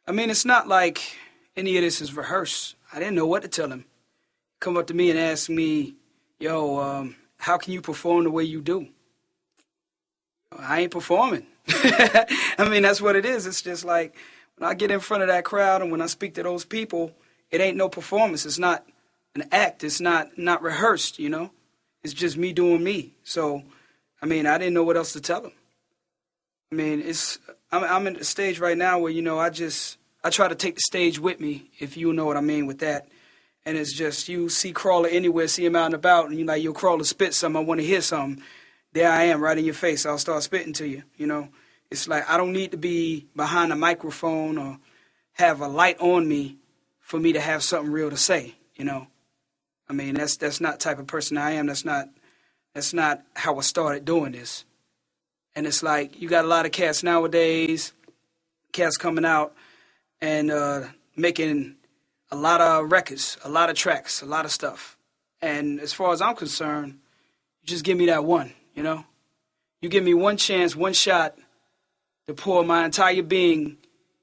I mean, it's not like any of this is rehearsed. I didn't know what to tell him. Come up to me and ask me, yo, how can you perform the way you do? I ain't performing. I mean, that's what it is. It's just like when I get in front of that crowd and when I speak to those people, it ain't no performance. It's not an act. It's not rehearsed, you know? It's just me doing me. So, I mean, I didn't know what else to tell them. I mean, I'm at the stage right now where, you know, I try to take the stage with me, if you know what I mean with that. And it's just, you see Crawler anywhere, see him out and about, and you're like, yo, Crawler, spit something, I want to hear something. There I am, right in your face. I'll start spitting to you, you know. It's like I don't need to be behind a microphone or have a light on me for me to have something real to say, you know. I mean, that's not the type of person I am. That's not how I started doing this. And it's like you got a lot of cats nowadays, cats coming out and making a lot of records, a lot of tracks, a lot of stuff. And as far as I'm concerned, you just give me that one, you know? You give me one chance, one shot to pour my entire being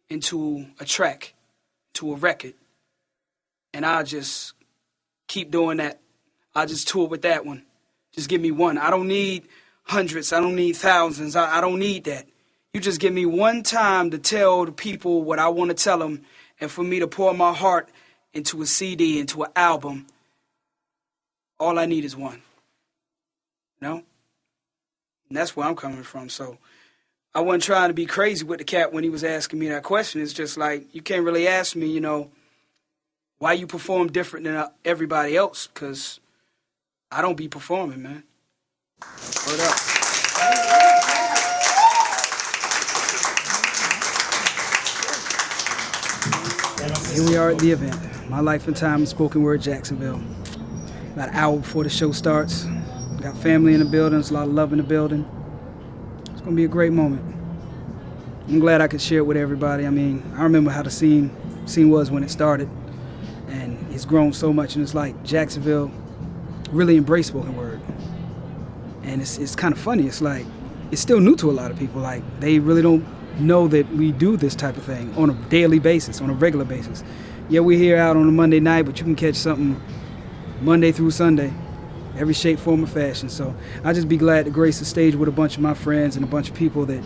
into a track, to a record. And I'll just keep doing that. I'll just tour with that one. Just give me one. I don't need hundreds. I don't need thousands. I don't need that. You just give me one time to tell the people what I want to tell them and for me to pour my heart into a CD, into an album. All I need is one. You know? And that's where I'm coming from. So I wasn't trying to be crazy with the cat when he was asking me that question. It's just like, you can't really ask me, you know, why you perform different than everybody else, because I don't be performing, man. Word up. Here we are at the event. My Life and Time in Spoken Word, Jacksonville. About an hour before the show starts. Got family in the building, there's a lot of love in the building. It's gonna be a great moment. I'm glad I could share it with everybody. I mean, I remember how the scene was when it started. And it's grown so much, and it's like Jacksonville really embraced spoken word. And it's kind of funny. It's like, it's still new to a lot of people. Like, they really don't know that we do this type of thing on a daily basis, on a regular basis. Yeah, we're here out on a Monday night, but you can catch something Monday through Sunday, every shape, form, or fashion. So I just be glad to grace the stage with a bunch of my friends and a bunch of people that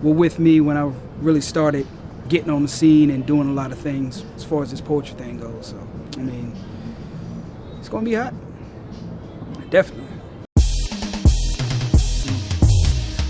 were with me when I really started getting on the scene and doing a lot of things as far as this poetry thing goes. So, I mean, it's gonna be hot. Definitely.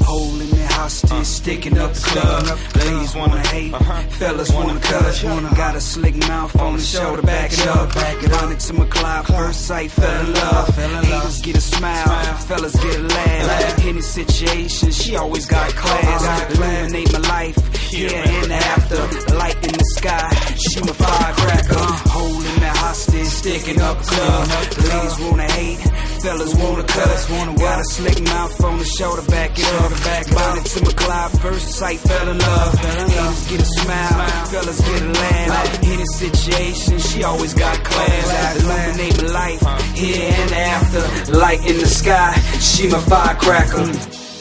Holding me hostage, sticking up the club. Ladies wanna hate, fellas wanna cut. Got a slick mouth on the shoulder, back it up. Run it to my Clyde, first sight, fell in love. Haters get a smile, fellas get a laugh. Any situation, she always got class. Illuminate my life, here and after. Light in the sky, she my firecracker. Holding me hostage, sticking up the club. Ladies wanna hate, fellas wanna cut. Got a slick mouth on the shoulder, back it up. Bonded to my Clyde, first sight, fell in love. Haters get a smile, fellas get a laugh. In a situation, she always got class. Illuminate my life, here and after. Light in the sky, she my firecracker.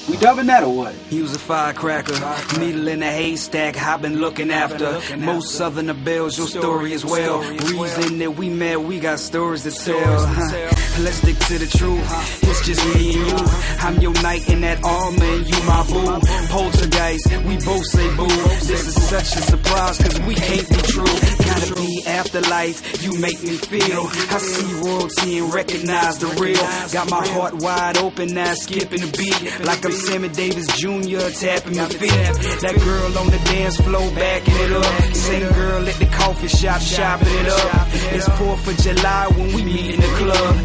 We dubbing that or what? Use a firecracker, needle in a haystack, I've been looking after. Most Southerner bells, your story as well. Reason that we met, we got stories to tell. Let's stick to the truth, it's just me and you. I'm your knight in that armor and you my boo. Poltergeist, we both say boo. This is such a surprise cause we can't be true. Gotta be afterlife, you make me feel. I see royalty and recognize the real. Got my heart wide open now, skipping the beat. Like I'm Sammy Davis Jr. tapping my feet. That girl on the dance floor backing it up. Same girl at the coffee shop shopping it up. It's 4th of July when we meet in the club.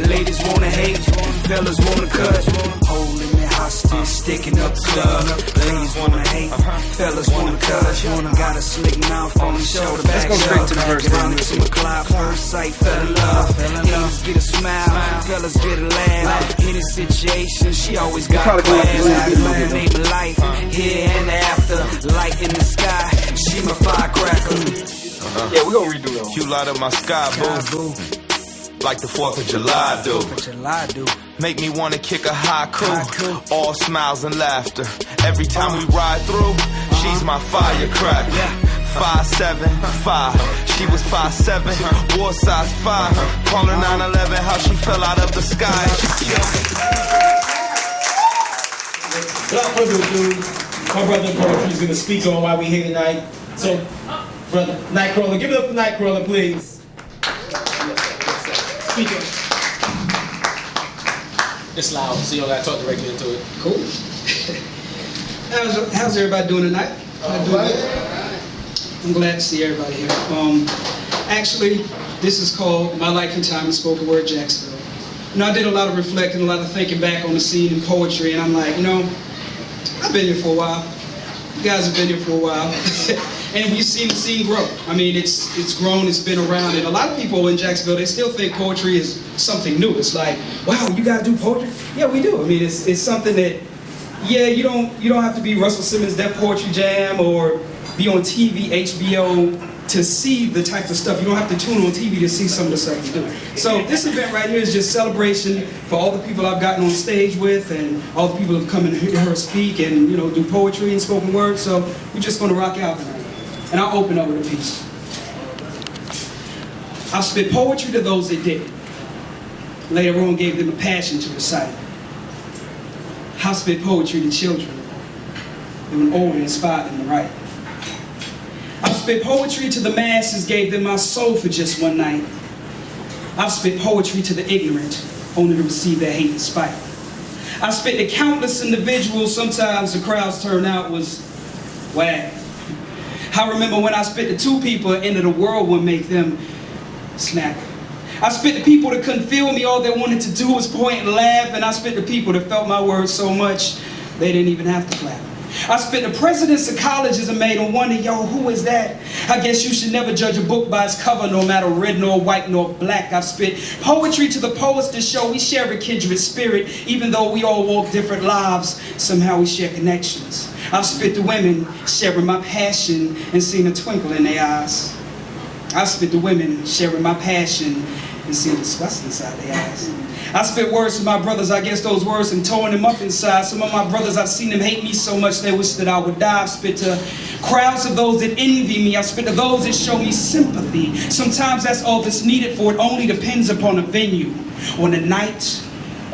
Ladies wanna hate, fellas wanna cut. Holding me hostage, sticking up the club. Ladies wanna hate, fellas wanna cut. Got a slick mouth on the shoulder. Let's go straight to the verse. Running to my Clyde, first sight, fell in love. Ladies get a smile, fellas get a laugh. In a situation, she always got class. Illuminate my life, here and after. Light in the sky, she my firecracker. Yeah, we gonna redo that. You light up my sky, boo. Like the 4th of July do. Make me wanna kick a haiku. All smiles and laughter. Every time we ride through, she's my firecracker. 5'7", 5. She was 5'7", war size 5. Call her 9/11, how she fell out of the sky. Without further ado, my brother in poetry is going to speak on why we're here tonight. So, brother, KnightKrawler, give it up for KnightKrawler, please. Speak on. It's loud, so you don't got to talk directly into it. Cool. How's everybody doing tonight? I'm glad to see everybody here. Actually, this is called My Life in Time in Spoken Word Jacksonville. You know, I did a lot of reflecting, a lot of thinking back on the scene in poetry, and I'm like, you know, I've been here for a while. You guys have been here for a while. And we've seen the scene grow. I mean, it's grown, it's been around, and a lot of people in Jacksonville, they still think poetry is something new. It's like, wow, you guys do poetry? Yeah, we do. I mean, it's something that, yeah, you don't have to be Russell Simmons' Def Poetry Jam or be on TV, HBO, to see the type of stuff. You don't have to tune on TV to see some of the stuff we do. So this event right here is just celebration for all the people I've gotten on stage with and all the people who have come and heard her speak and, you know, do poetry and spoken word. So we're just going to rock out tonight. And I'll open up with a piece. I'll spit poetry to those that did it. Later on gave them a passion to recite. I'll spit poetry to children that when older inspired them to write. I've spit poetry to the masses, gave them my soul for just one night. I've spit poetry to the ignorant, only to receive their hate and spite. I've spit to countless individuals, sometimes the crowd's turnout was whack. I remember when I spit to two people, the end of the world would make them snap. I spit to people that couldn't feel me, all they wanted to do was point and laugh, and I spit to people that felt my words so much, they didn't even have to clap. I spit to presidents of colleges and made them wonder, yo, who is that? I guess you should never judge a book by its cover, no matter red nor white nor black. I've spit poetry to the poets to show we share a kindred spirit, even though we all walk different lives, somehow we share connections. I've spit to women, sharing my passion and seeing a twinkle in their eyes. I've spit to women, sharing my passion and seeing disgust inside their eyes. I spit words to my brothers, I guess those words and torn them up inside. Some of my brothers, I've seen them hate me so much they wish that I would die. I've spit to crowds of those that envy me. I've spit to those that show me sympathy. Sometimes that's all that's needed, for it only depends upon a venue, on a night,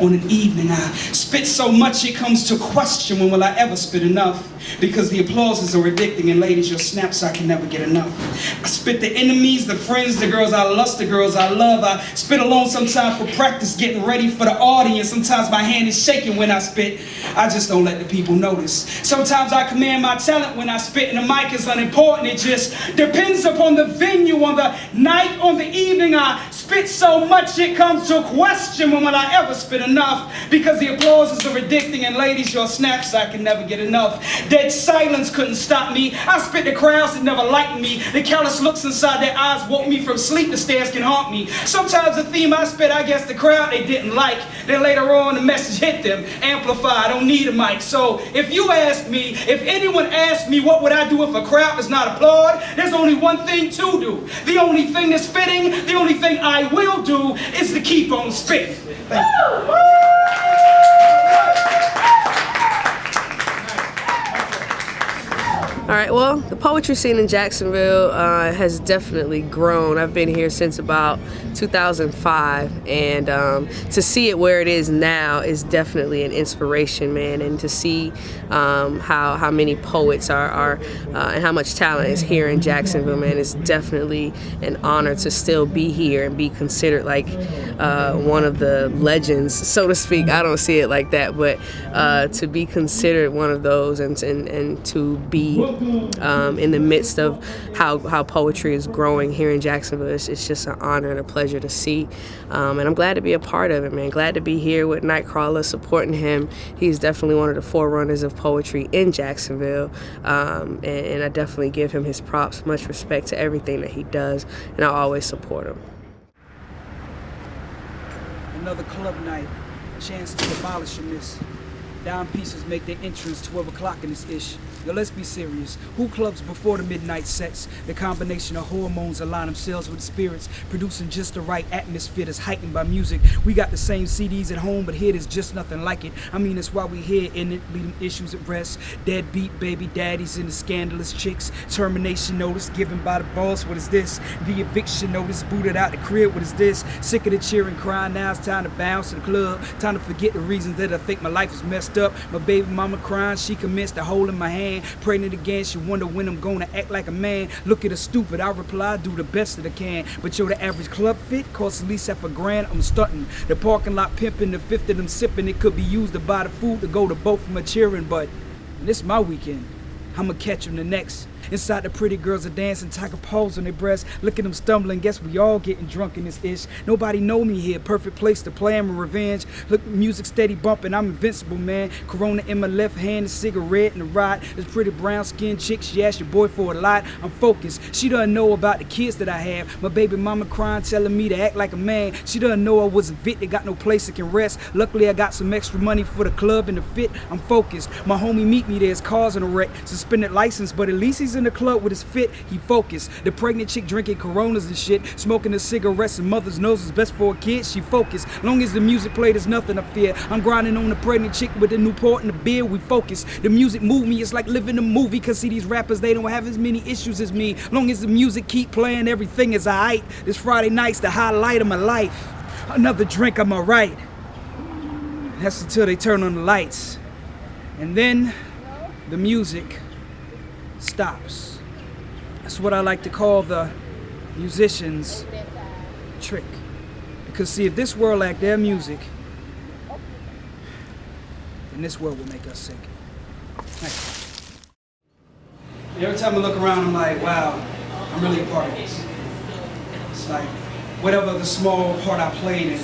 on an evening. I spit so much it comes to question, when will I ever spit enough? Because the applauses are addicting, and ladies, your snaps I can never get enough. I spit the enemies, the friends, the girls I lust, the girls I love. I spit alone sometimes for practice, getting ready for the audience. Sometimes my hand is shaking when I spit. I just don't let the people notice. Sometimes I command my talent when I spit, and the mic is unimportant. It just depends upon the venue, on the night, on the evening. I spit so much it comes to a question, when will I ever spit enough? Because the applauses are addicting, and ladies, your snaps I can never get enough. Dead silence couldn't stop me. I spit the crowds that never liked me. The callous looks inside their eyes woke me from sleep. The stares can haunt me. Sometimes the theme I spit, I guess the crowd they didn't like. Then later on the message hit them. Amplifier, I don't need a mic. So if you ask me, if anyone asks me what would I do if a crowd does not applaud, there's only one thing to do. The only thing that's fitting, the only thing I will do is to keep on spitting. Thank you. All right, well, the poetry scene in Jacksonville has definitely grown. I've been here since about 2005, and to see it where it is now is definitely an inspiration, man. And to see how many poets are and how much talent is here in Jacksonville, man, it's definitely an honor to still be here and be considered like one of the legends, so to speak. I don't see it like that, but to be considered one of those and to be in the midst of how poetry is growing here in Jacksonville, it's just an honor and a pleasure to see. And I'm glad to be a part of it, man. Glad to be here with KnightKrawler, supporting him. He's definitely one of the forerunners of poetry in Jacksonville. And I definitely give him his props. Much respect to everything that he does, and I'll always support him. Another club night, chance to abolish in this. Dime pieces make their entrance 12 o'clock in this ish. Yo, let's be serious. Who clubs before the midnight sets? The combination of hormones align themselves with spirits, producing just the right atmosphere that's heightened by music. We got the same CDs at home, but here there's just nothing like it. I mean, that's why we here in it, leaving issues at rest. Deadbeat baby daddies and the scandalous chicks. Termination notice given by the boss. What is this? The eviction notice booted out the crib. What is this? Sick of the cheering, crying. Now it's time to bounce to the club. Time to forget the reasons that I think my life is messed up. My baby mama crying. She commenced to hold in my hand. Pregnant again, she wonder when I'm gonna act like a man. Look at her stupid, I reply, do the best that I can. But yo, the average club fit costs at least half a grand, I'm stunting. The parking lot pimping, the fifth of them sipping. It could be used to buy the food to go to both of my cheering. But this my weekend, I'ma catch them the next. Inside the pretty girls are dancing, tiger paws on their breasts. Look at them stumbling, guess we all getting drunk in this ish. Nobody know me here, perfect place to play my revenge. Look, music steady bumping, I'm invincible, man. Corona in my left hand, a cigarette in the right. This pretty brown skinned chick, she asked your boy for a lot. I'm focused, she doesn't know about the kids that I have. My baby mama crying, telling me to act like a man. She doesn't know I was a vet that got no place that can rest. Luckily I got some extra money for the club and the fit, I'm focused. My homie meet me, there's cars in a wreck. Suspended license, but at least he's in the club with his fit, he focused. The pregnant chick drinking Coronas and shit, smoking the cigarettes and mother's nose is best for a kid, she focused. Long as the music played, there's nothing I fear. I'm grinding on the pregnant chick with the Newport and the beer, we focus. The music move me, it's like living a movie, cause see these rappers, they don't have as many issues as me. Long as the music keep playing, everything is alright. This Friday night's the highlight of my life. Another drink, I'm alright. That's until they turn on the lights. And then the music stops. That's what I like to call the musician's trick. Because see, if this world lacked their music, then this world would make us sick. Thank you. Every time I look around, I'm like, wow, I'm really a part of this. It's like, whatever the small part I played in,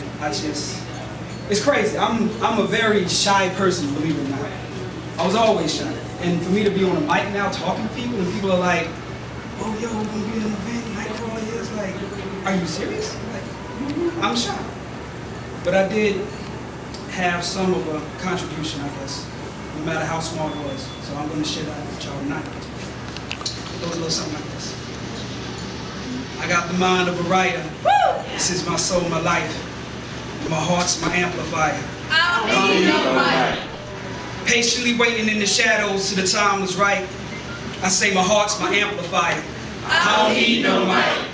it's crazy. I'm a very shy person, believe it or not. I was always shy. And for me to be on a mic now talking to people, and people are like, oh, yo, we're gonna be in an event, KnightKrawler here. It's like, are you serious? Like, I'm shy. But I did have some of a contribution, I guess, no matter how small it was. So I'm gonna share that with y'all tonight. It goes a little something like this. I got the mind of a writer. This is my soul, my life. My heart's my amplifier. I don't need no mic. Patiently waiting in the shadows till the time was right. I say my heart's my amplifier. I don't need no mic.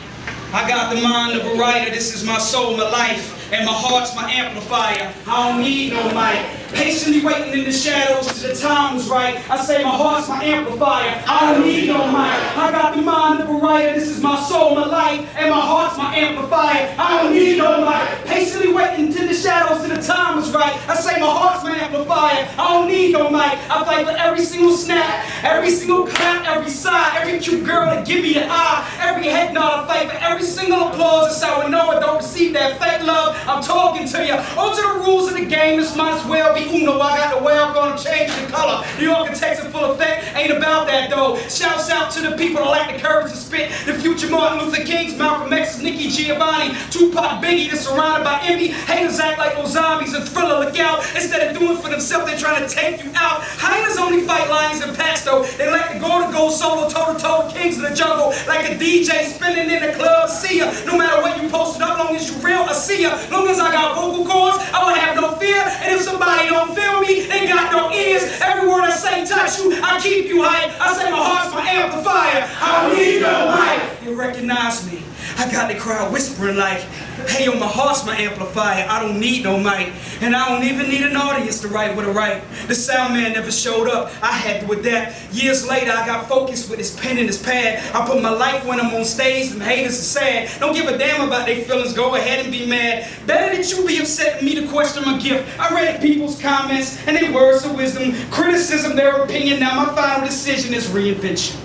I got the mind of a writer. This is my soul, my life. And my heart's my amplifier. I don't need no mic. Patiently waiting in the shadows till the time was right. I say my heart's my amplifier. I don't need no mic. I got the mind of a writer. This is my soul, my life. And my heart's my amplifier. I don't need no mic. Patiently waiting till the shadows till the time was right. I say my heart's my amplifier. I don't need no mic. I fight for every single snap, every single clap, every sigh, every cute girl that give me the eye, every head nod. I fight for every single applause. That's how I know I don't receive that fake love. I'm talking to you. On to the rules of the game. This might as well be Uno. I got the way I'm gonna change the color. New York architects in full effect. Ain't about that though. Shouts out to the people that lack the courage to spit. The future Martin Luther Kings, Malcolm X's, Nikki Giovanni, Tupac, Biggie. That's surrounded by envy. Haters act like those zombies and Thriller. Look out. Instead of doing for themselves, they're trying to take you out. Hyenas only fight lions and packs though. They like to go solo, toe-to-toe, kings of the jungle. Like a DJ spinning in the club. See ya. No matter what you posted up, long as you real, I see ya. Long as I got vocal cords, I won't have no fear. And if somebody don't feel me, they got no ears. Every word I say touch you, I keep you hype. I say my heart's my amplifier. I don't need no mic. You recognize me. I got the crowd whispering like, hey, yo, my heart's my amplifier. I don't need no mic. And I don't even need an audience to write what I write. The sound man never showed up. I had to adapt. Years later, I got focused with his pen and his pad. I put my life when I'm on stage. Them haters are sad. Don't give a damn about their feelings. Go ahead and be mad. Better that you be upset than me to question my gift. I read people's comments and their words of wisdom, criticism, their opinion. Now my final decision is reinvention.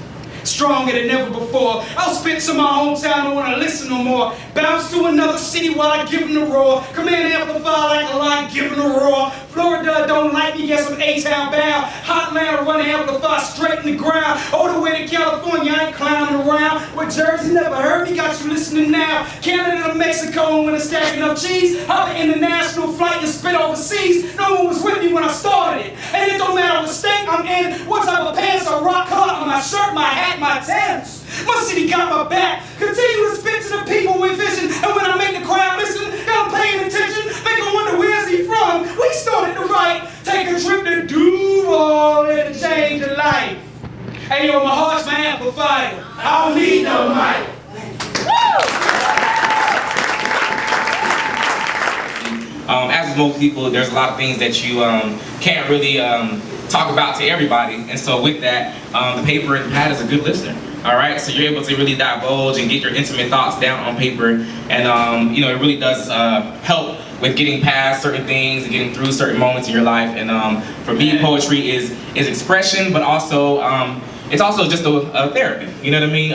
Stronger than ever before. I'll spit to my hometown, don't wanna listen no more. Bounce to another city while I give them the roar. Command amplify like a lion, give them the roar. Florida don't like me, guess I'm A-town bound. Hotland run amplify straight in the ground. All the way to California, I ain't clowning around. With Jersey never heard me, got you listening now. Canada to Mexico, and when I'm stacking up cheese, hop an international flight and spit overseas. No one was with me when I started it. And it don't matter of state I'm in, what type of pants I rock, color on my shirt, my hat, my Timbs. My city got my back. Continue to spit to the people with vision, and when I make the crowd listen, got them paying attention, make them wonder where's he from. We started to write, take a trip to Duval, it'll change your life. Hey yo, my heart's my amplifier. I don't need no mic. As with most people, there's a lot of things that you can't really talk about to everybody, and so with that, the paper and pad is a good listener. All right, so you're able to really divulge and get your intimate thoughts down on paper, and you know, it really does help with getting past certain things and getting through certain moments in your life. And for me, poetry is expression, but also it's also just a therapy. You know what I mean?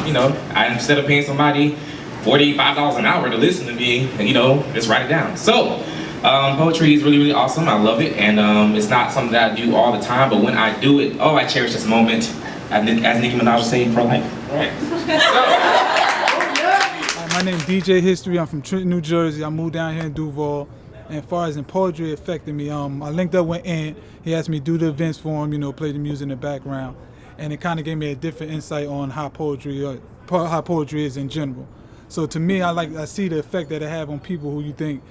You know, instead of paying somebody $45 an hour to listen to me, and you know, just write it down. So poetry is really, really awesome. I love it, and it's not something that I do all the time, but when I do it, oh, I cherish this moment. As Nicki Minaj would say, pro life. Right. My name's DJ History. I'm from Trenton, New Jersey. I moved down here in Duval. And as far as in poetry, it affected me. I linked up with Ant. He asked me to do the events for him, you know, play the music in the background. And it kind of gave me a different insight on how poetry is in general. So to me, I see the effect that it have on people who you think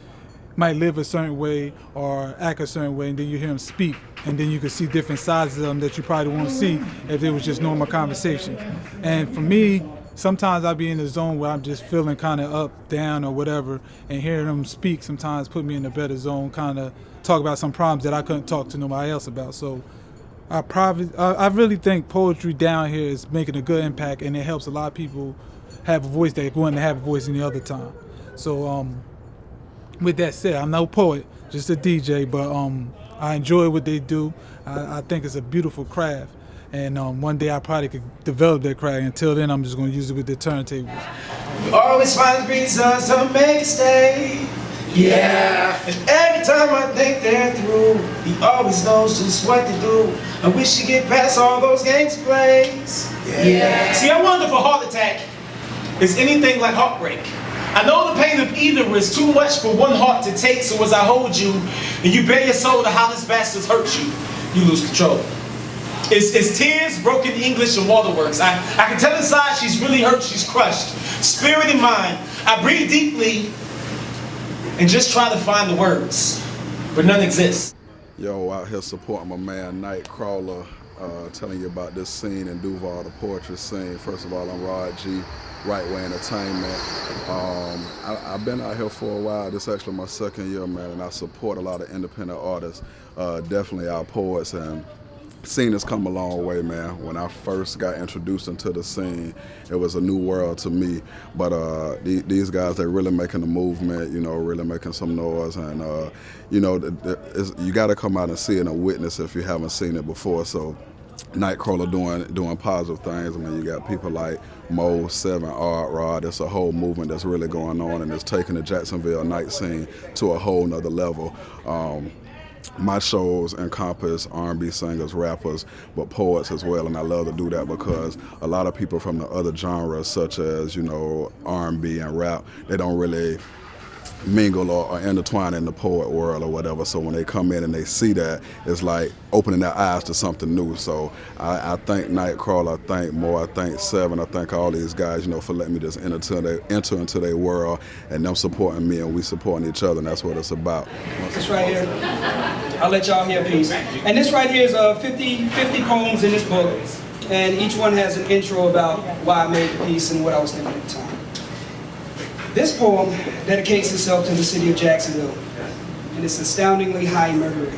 might live a certain way or act a certain way, and then you hear them speak, and then you can see different sides of them that you probably won't see if it was just normal conversation. And for me, sometimes I be in a zone where I'm just feeling kind of up, down, or whatever, and hearing them speak sometimes put me in a better zone, kind of talk about some problems that I couldn't talk to nobody else about. So I really think poetry down here is making a good impact, and it helps a lot of people have a voice that wouldn't have a voice any other time. So with that said, I'm no poet, just a DJ, but I enjoy what they do. I think it's a beautiful craft, and one day I probably could develop that craft. Until then, I'm just going to use it with the turntables. Always finds reasons to make a stay. Yeah. And every time I think they're through, he always knows just what to do. I wish he'd get past all those games he plays. Yeah. See, I wonder if a heart attack is anything like heartbreak. I know the pain of either is too much for one heart to take, so as I hold you and you bare your soul to how this bastards hurt you, you lose control. It's tears, broken English, and waterworks. I can tell inside she's really hurt, she's crushed. Spirit and mind. I breathe deeply and just try to find the words, but none exist. Yo, out here supporting my man KnightKrawler, telling you about this scene in Duval, the poetry scene. First of all, I'm Rod G. Right Way Entertainment. I've been out here for a while. This is actually my second year, man, and I support a lot of independent artists, definitely our poets, and scene has come a long way, man. When I first got introduced into the scene, it was a new world to me, but these guys, they're really making a movement, you know, really making some noise, and you know, you got to come out and see it and witness if you haven't seen it before. So KnightKrawler doing positive things. I mean, you got people like Mo, 7, Art, Rod. It's a whole movement that's really going on, and it's taking the Jacksonville night scene to a whole nother level. My shows encompass R&B singers, rappers, but poets as well, and I love to do that because a lot of people from the other genres, such as, you know, R&B and rap, they don't really mingle or intertwine in the poet world or whatever. So when they come in and they see that, it's like opening their eyes to something new. So I thank KnightKrawler, I thank Mo, I thank 7, I thank all these guys, you know, for letting me just enter into their world, and them supporting me and we supporting each other, and that's what it's about. This right here, I'll let y'all hear a piece. And this right here is 50 poems in this book, and each one has an intro about why I made the piece and what I was thinking at the time. This poem dedicates itself to the city of Jacksonville, and it's astoundingly high memory.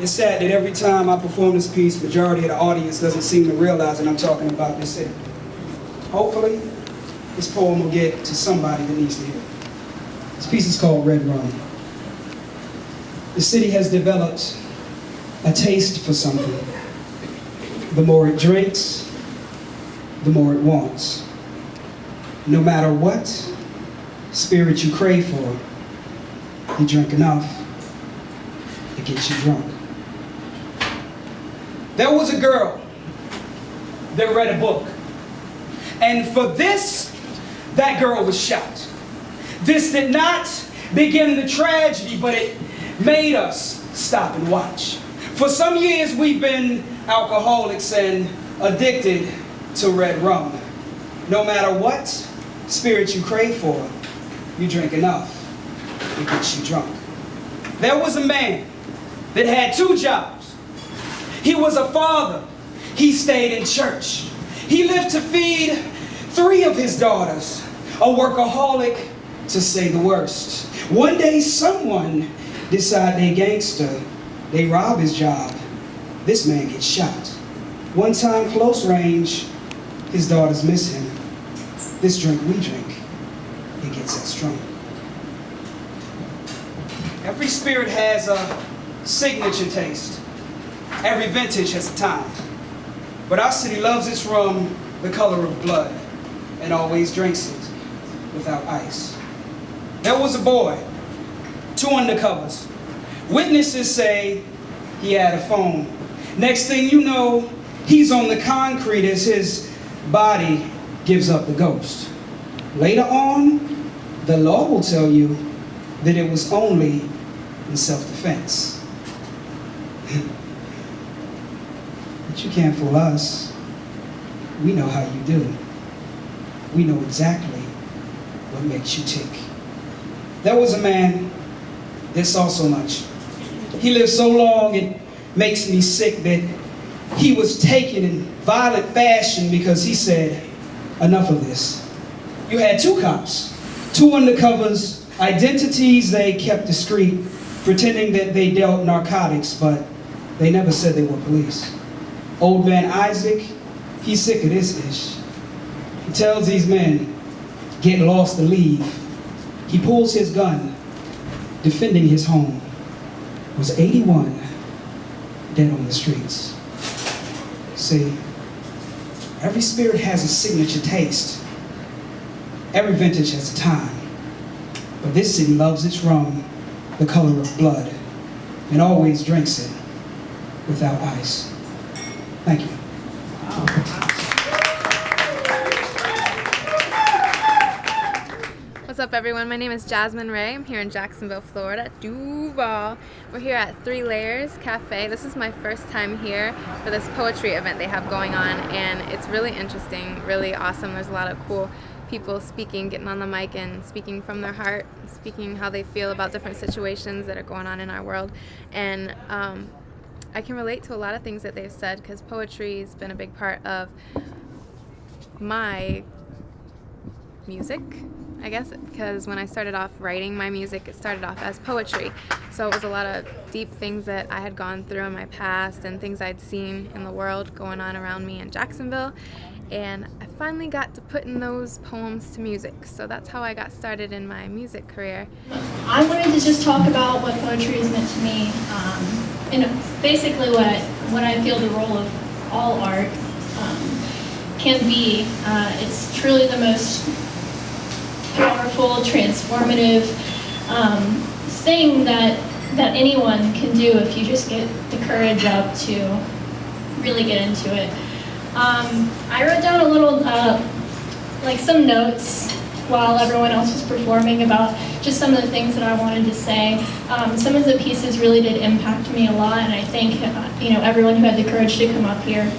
It's sad that every time I perform this piece, majority of the audience doesn't seem to realize that I'm talking about this city. Hopefully, this poem will get to somebody that needs to hear it. This piece is called Red Rum. The city has developed a taste for something. The more it drinks, the more it wants. No matter what spirit you crave for, you drink enough, it gets you drunk. There was a girl that read a book, and for this, that girl was shot. This did not begin the tragedy, but it made us stop and watch. For some years we've been alcoholics and addicted to red rum. No matter what spirit you crave for, you drink enough, it gets you drunk. There was a man that had 2 jobs. He was a father. He stayed in church. He lived to feed 3 of his daughters. A workaholic, to say the worst. One day someone decide they gangster. They rob his job. This man gets shot. One time close range, his daughters miss him. This drink we drink, it gets us drunk. Every spirit has a signature taste. Every vintage has a time. But our city loves its rum the color of blood and always drinks it without ice. There was a boy, 2 undercovers. Witnesses say he had a phone. Next thing you know, he's on the concrete as his body gives up the ghost. Later on, the law will tell you that it was only in self-defense. But you can't fool us. We know how you do. We know exactly what makes you tick. There was a man that saw so much. He lived so long it makes me sick that he was taken in violent fashion because he said, enough of this. You had 2 cops, 2 undercovers, identities they kept discreet, pretending that they dealt narcotics, but they never said they were police. Old man Isaac, he's sick of this ish. He tells these men, get lost to leave. He pulls his gun, defending his home. Was 81 dead on the streets. See, every spirit has a signature taste. Every vintage has a time. But this city loves its rum the color of blood and always drinks it without ice. Thank you. What's up, everyone? My name is Jasmine Ray. I'm here in Jacksonville, Florida, Duval. We're here at 3 Layers Cafe. This is my first time here for this poetry event they have going on, and it's really interesting, really awesome. There's a lot of cool people speaking, getting on the mic and speaking from their heart, speaking how they feel about different situations that are going on in our world. And I can relate to a lot of things that they've said because poetry has been a big part of my music, I guess, because when I started off writing my music, it started off as poetry. So it was a lot of deep things that I had gone through in my past and things I'd seen in the world going on around me in Jacksonville. And I finally got to put in those poems to music. So that's how I got started in my music career. I wanted to just talk about what poetry has meant to me, and basically what I feel the role of all art can be. It's truly the most powerful, transformative thing that anyone can do if you just get the courage up to really get into it. I wrote down a little, like some notes while everyone else was performing about just some of the things that I wanted to say. Some of the pieces really did impact me a lot, and I thank everyone who had the courage to come up here.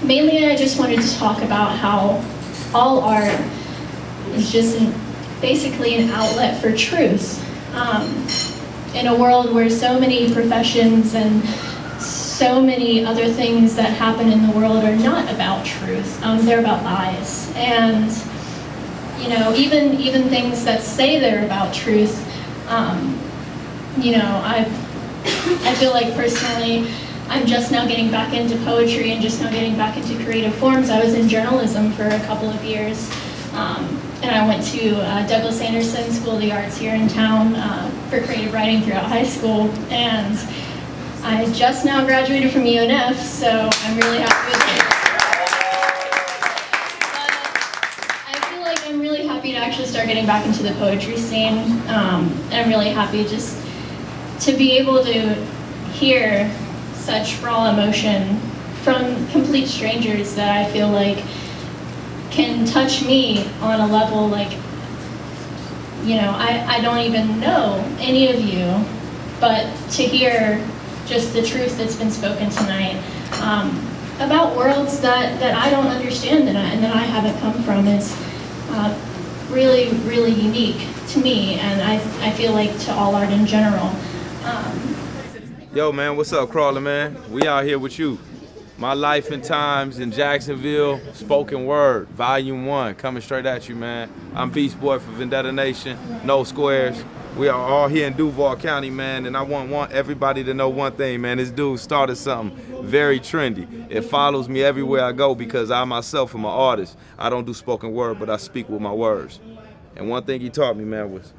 Mainly, I just wanted to talk about how all art is just basically an outlet for truth. In a world where so many professions and so many other things that happen in the world are not about truth, they're about lies. And even things that say they're about truth, I feel like personally I'm just now getting back into poetry and just now getting back into creative forms. I was in journalism for a couple of years, and I went to Douglas Anderson School of the Arts here in town for creative writing throughout high school, and I just now graduated from UNF, so I'm really happy with it. But I feel like I'm really happy to actually start getting back into the poetry scene, and I'm really happy just to be able to hear such raw emotion from complete strangers that I feel like can touch me on a level like, I don't even know any of you but to hear just the truth that's been spoken tonight about worlds that I don't understand and that I haven't come from is really, really unique to me, and I feel like to all art in general. Yo, man, what's up, Crawler, man? We out here with you. My Life and Times in Jacksonville, Spoken Word, Volume 1, coming straight at you, man. I'm Beast Boy for Vendetta Nation, No Squares. We are all here in Duval County, man, and I want everybody to know one thing, man. This dude started something very trendy. It follows me everywhere I go because I myself am an artist. I don't do spoken word, but I speak with my words. And one thing he taught me, man, was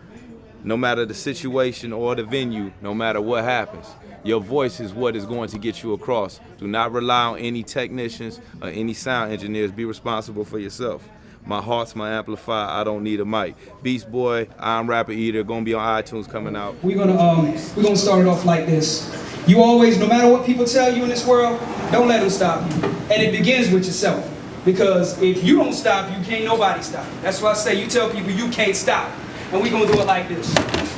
no matter the situation or the venue, no matter what happens, your voice is what is going to get you across. Do not rely on any technicians or any sound engineers. Be responsible for yourself. My heart's my amplifier. I don't need a mic. Beast Boy, I'm Rapper Eater. Gonna be on iTunes coming out. We're gonna start it off like this. You always, no matter what people tell you in this world, don't let them stop you. And it begins with yourself. Because if you don't stop, you can't nobody stop you. That's why I say you tell people you can't stop. And we're gonna do it like this.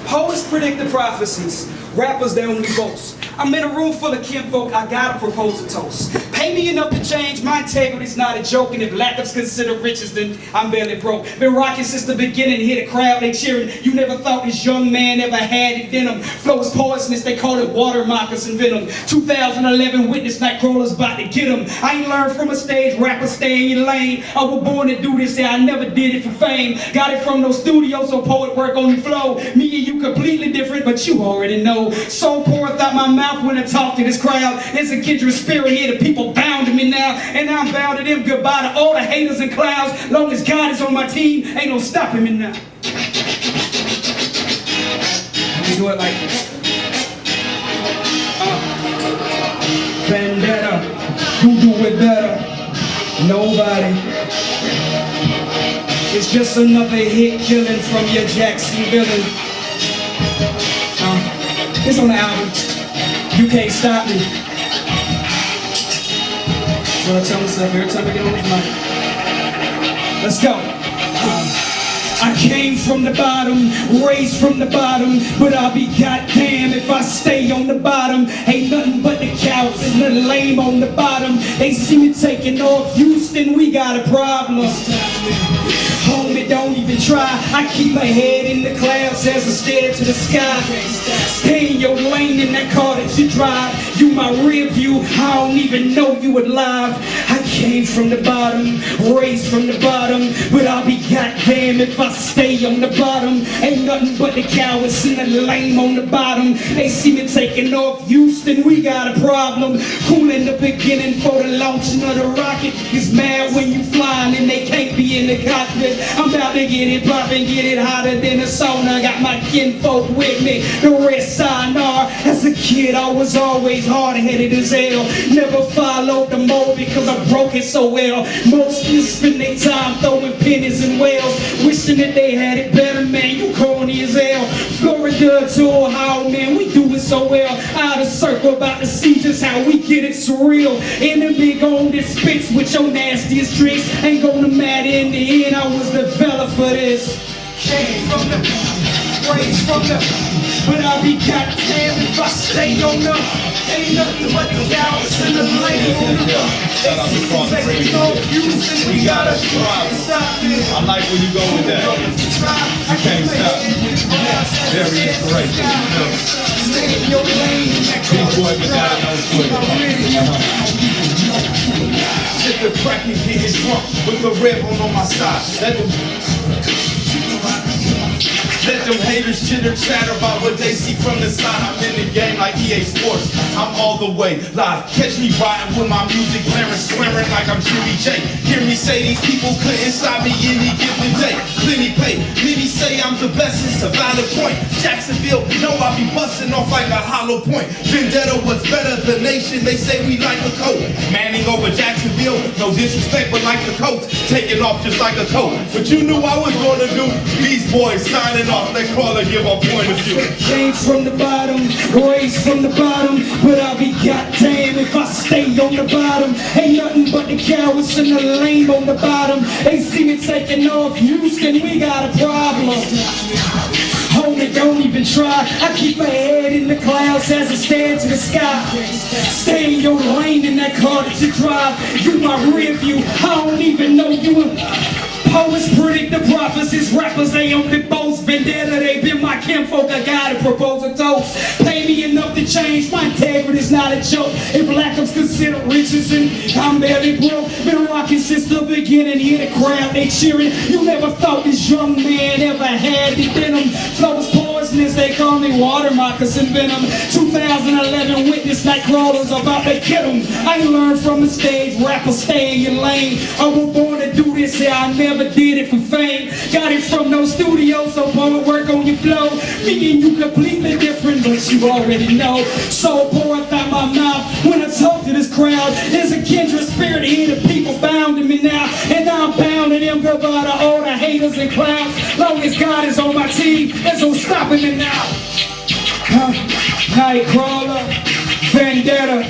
Poets predict the prophecies. Rappers, they only boast. I'm in a room full of kinfolk, I gotta propose a toast. Pay me enough to change, my integrity's not a joke. And if lack is considered riches, then I'm barely broke. Been rocking since the beginning, hear the crowd, they cheering. You never thought this young man ever had it in him. Flow is poisonous, they call it water moccasin venom. 2011 witness KnightKrawler's about to get him. I ain't learned from a stage rapper, stay in your lane. I was born to do this, yeah, I never did it for fame. Got it from those studios, so poet work on the flow. Me and you completely different, but you already know. So poureth out my mouth when I talk to this crowd. There's a kindred spirit here, the people bound to me now. And I'm bound to them, goodbye to all the haters and clouds. Long as God is on my team, ain't no stopping me now. Let me do it like this. Vendetta, who do it better? Nobody. It's just another hit killing from your Jackson villain. It's on the album. You can't stop me. That's what I tell myself every time I get on this mic. Let's go. I came from the bottom, raised from the bottom, but I'll be goddamn if I stay on the bottom. Ain't nothing but the cowards and the lame on the bottom. They see me taking off Houston, we got a problem. Homie, don't even try. I keep my head in the clouds as I stare to the sky. Stay in your lane in that car that you drive. You my rear view, I don't even know you alive. I came from the bottom, raised from the bottom, but I'll be goddamn if I stay on the bottom. Ain't nothing but the cowards and the lame on the bottom. They see me taking off Houston, we got a problem. Cool in the beginning for the launching of the rocket. It's mad when you flying and they can't be in the cockpit. I'm about to get it poppin', get it hotter than a sauna. Got my kinfolk with me, the rest sayonara. As a kid I was always hard-headed as hell. Never followed the mold because I broke it so well. Most just spend their time throwing pennies and wells, wishing that they had it better, man. You corny as hell. Florida to Ohio, man, we do it so well. Out of circle, about to see just how we get it surreal. Enemy on this spits with your nastiest tricks. Ain't gonna matter in the end, I was developed for this. Came from the raised from the, but I'll be goddamn if I stay on the. Ain't nothing but the cowards and the lame on the. Shout out to Crawler. We gotta stop this. I like where you go with that. You can't stop. Very inspirational. Stay in your lane. Beast Boy, but that knows Sit the crack and get drunk with the red one on my side. Let them haters chitter chatter about what they see from the side. I'm in the game like EA Sports. I'm all the way live. Catch me riding with my music blaring, swearing like I'm Jimmy J. Hear me say these people couldn't stop me any given day. Plenty pay. Many say I'm the best. It's a valid point. Jacksonville, know I be busting off like a hollow point. Vendetta was better. The nation, they say we like a coat. Manning over Jacksonville, no disrespect, but like the coat. Taking off just like a coat. But you knew I was gonna do. These boys signing off. Let Crawler give a point of view. Came from the bottom, raised from the bottom, but I'll be goddamn if I stay on the bottom. Ain't nothing but the cowards and the lame on the bottom. They see me taking off Houston, we got a problem. Homie, don't even try. I keep my head in the clouds as I stand to the sky. Stay in your lane in that car that you drive. You my rear view. I don't even know you. Poets predict the prophecies, rappers they only boast. Vendetta, they been my kinfolk, I gotta propose a toast. Pay me enough to change, my integrity's not a joke. If lack of considered riches and I'm barely broke. Been rocking since the beginning, hear the crowd, they cheering. You never thought this young man ever had the denim. Flow is poisonous, they call me water moccasin venom. 2011 witness KnightKrawler's about to get them. I ain't learned from the stage, rappers stay in your lane. I was born to do this, yeah, I never did it for fame. Got it from no studio, so poet work on your flow. Me and you completely different, but you already know. So poureth out my mouth when I talk to this crowd. There's a kindred spirit here, the people bound to me now. And I'm bound to them, goodbye to all the haters and clowns. Long as God is on my team, there's no stopping me now. KnightKrawler, Vendetta,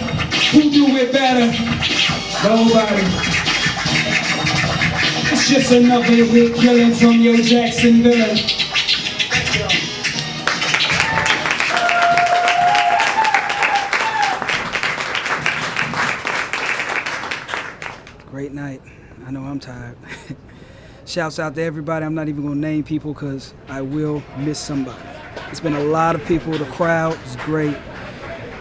who do it better? Nobody. It's just another hit killing from your Jacksonville. Great night. I know I'm tired. Shouts out to everybody. I'm not even going to name people because I will miss somebody. It's been a lot of people. The crowd was great.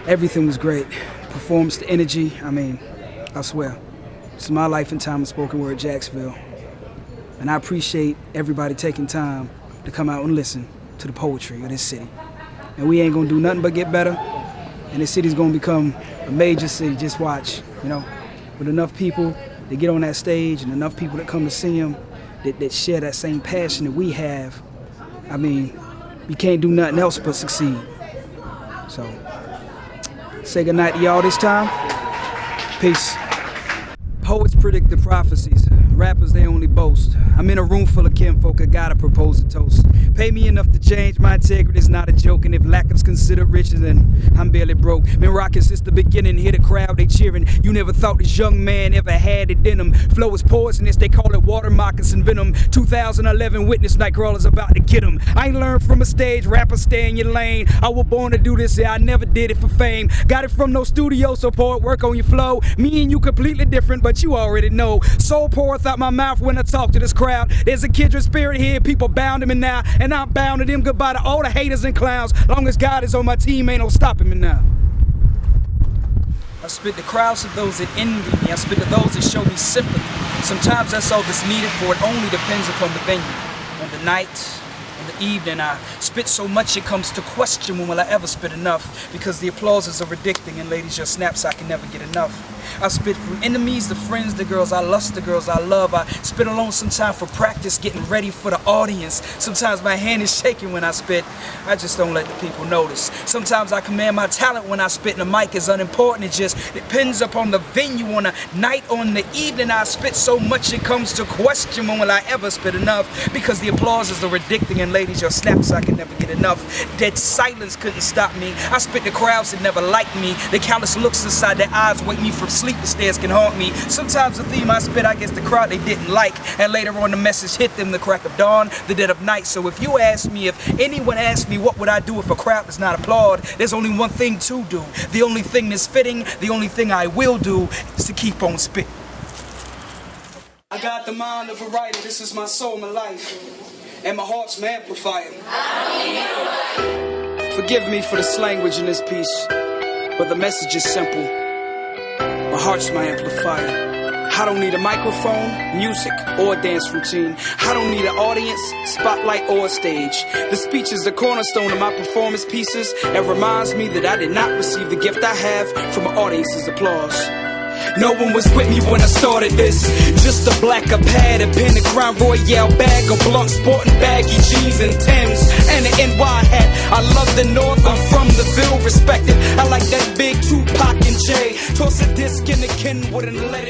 Everything was great. Performance, the energy. I mean, I swear. This is my life and time of spoken word, Jacksonville. And I appreciate everybody taking time to come out and listen to the poetry of this city. And we ain't gonna do nothing but get better. And this city's gonna become a major city, just watch, you know. With enough people that get on that stage and enough people that come to see them that share that same passion that we have, I mean, you can't do nothing else but succeed. So, say goodnight to y'all this time. Peace. Poets predict the prophecies, rappers they only boast. I'm in a room full of kinfolk, I gotta propose a toast. Pay me enough to change, my integrity's not a joke. And if lack of's considered riches, then I'm barely broke. Been rocking since the beginning, hear the crowd, they cheering. You never thought this young man ever had it in him. Flow is poisonous, they call it water moccasin venom. 2011 witness KnightKrawler's about to get him. I ain't learned from a stage, rappers stay in your lane. I was born to do this, yeah, I never did it for fame. Got it from no studio, so poet work on your flow. Me and you completely different, but you already know. Soul poureth out my mouth when I talk to this crowd. There's a kindred spirit here, people bound to me now. And I'm bound to them, goodbye to all the haters and clowns. Long as God is on my team, ain't no stopping me now. I spit the crowds of those that envy me. I spit to those that show me sympathy. Sometimes that's all that's needed, for it only depends upon the venue. On the night, on the evening, I spit so much it comes to question, when will I ever spit enough? Because the applauses are addicting, and ladies, your snaps I can never get enough. I spit from enemies to friends, the girls I lust, the girls I love. I spit alone sometimes for practice, getting ready for the audience. Sometimes my hand is shaking when I spit. I just don't let the people notice. Sometimes I command my talent when I spit, and the mic is unimportant. It just depends upon the venue. On the night, on the evening, I spit so much it comes to question, when will I ever spit enough? Because the applauses are addicting, and ladies, your snaps I can never get enough. Dead silence couldn't stop me. I spit the crowds that never liked me. The callous looks inside their eyes wake me from sleep. The stares can haunt me. Sometimes the theme I spit, I guess the crowd they didn't like. And later on the message hit them, the crack of dawn, the dead of night. So if you ask me, if anyone asks me what would I do if a crowd does not applaud, there's only one thing to do. The only thing that's fitting, the only thing I will do is to keep on spitting. I got the mind of a writer, this is my soul, my life. And my heart's my amplifier. Forgive me for this language in this piece, but the message is simple. My heart's my amplifier. I don't need a microphone, music, or a dance routine. I don't need an audience, spotlight, or a stage. The speech is the cornerstone of my performance pieces. It reminds me that I did not receive the gift I have from an audience's applause. No one was with me when I started this. Just a black, a pad, a pen, a Crown Royale bag, a blunt, sporting baggy jeans and Timbs, and an NY hat. I love the North, I'm from the Ville, respect it. I like that big Tupac and Jay. Toss a disc in the Kenwood and let it